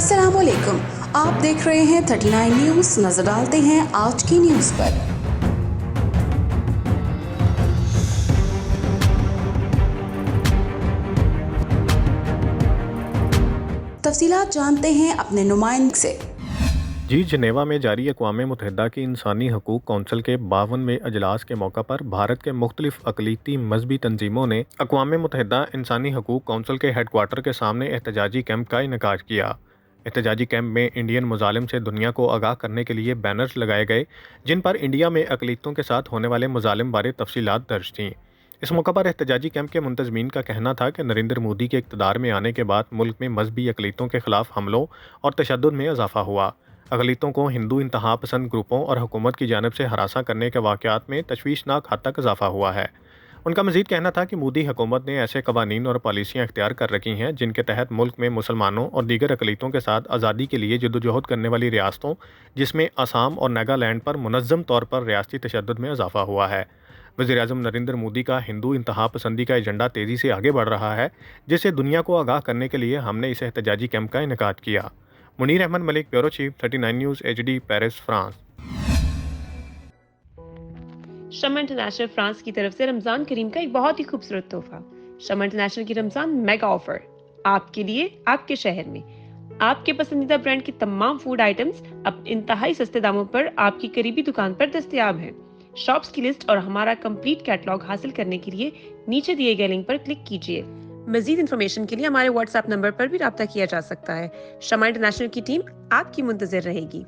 السلام علیکم، آپ دیکھ رہے ہیں 39 نیوز۔ نظر ڈالتے ہیں آج کی نیوز پر۔ تفصیلات جانتے ہیں اپنے نمائندے سے۔ جنیوا میں جاری اقوام متحدہ کی انسانی حقوق کونسل کے 52ویں اجلاس کے موقع پر بھارت کے مختلف اقلیتی مذہبی تنظیموں نے اقوام متحدہ انسانی حقوق کونسل کے ہیڈ کوارٹر کے سامنے احتجاجی کیمپ کا انعقاد کیا۔ احتجاجی کیمپ میں انڈین مظالم سے دنیا کو آگاہ کرنے کے لیے بینرز لگائے گئے، جن پر انڈیا میں اقلیتوں کے ساتھ ہونے والے مظالم بارے تفصیلات درج تھیں۔ اس موقع پر احتجاجی کیمپ کے منتظمین کا کہنا تھا کہ نریندر مودی کے اقتدار میں آنے کے بعد ملک میں مذہبی اقلیتوں کے خلاف حملوں اور تشدد میں اضافہ ہوا۔ اقلیتوں کو ہندو انتہا پسند گروپوں اور حکومت کی جانب سے ہراساں کرنے کے واقعات میں تشویشناک حد تک اضافہ ہوا ہے۔ ان کا مزید کہنا تھا کہ مودی حکومت نے ایسے قوانین اور پالیسیاں اختیار کر رکھی ہیں جن کے تحت ملک میں مسلمانوں اور دیگر اقلیتوں کے ساتھ آزادی کے لیے جدوجہد کرنے والی ریاستوں، جس میں آسام اور ناگالینڈ پر منظم طور پر ریاستی تشدد میں اضافہ ہوا ہے۔ وزیر اعظم نریندر مودی کا ہندو انتہا پسندی کا ایجنڈا تیزی سے آگے بڑھ رہا ہے، جس سے دنیا کو آگاہ کرنے کے لیے ہم نے اس احتجاجی کیمپ کا انعقاد کیا۔ Munir Ahmad Malik, bureau chief, 39 news HD، Paris, France. Shama international France کی طرف سے رمضان کریم کا ایک بہت ہی خوبصورت تحفہ۔ شمع انٹرنیشنل کی رمضان میگا آفر آپ کے لیے، آپ کے شہر میں۔ آپ کے پسندیدہ برانڈ کی تمام فوڈ آئٹمز اب انتہائی سستے داموں پر آپ کی قریبی دکان پر دستیاب ہیں۔ شاپس کی لسٹ اور ہمارا کمپلیٹ کیٹلاگ حاصل کرنے کے لیے نیچے دیے گئے لنک پر کلک کیجیے۔ مزید انفارمیشن کے لیے ہمارے واٹس ایپ نمبر پر بھی رابطہ کیا جا سکتا ہے۔ شمع انٹرنیشنل کی ٹیم آپ کی منتظر رہے گی۔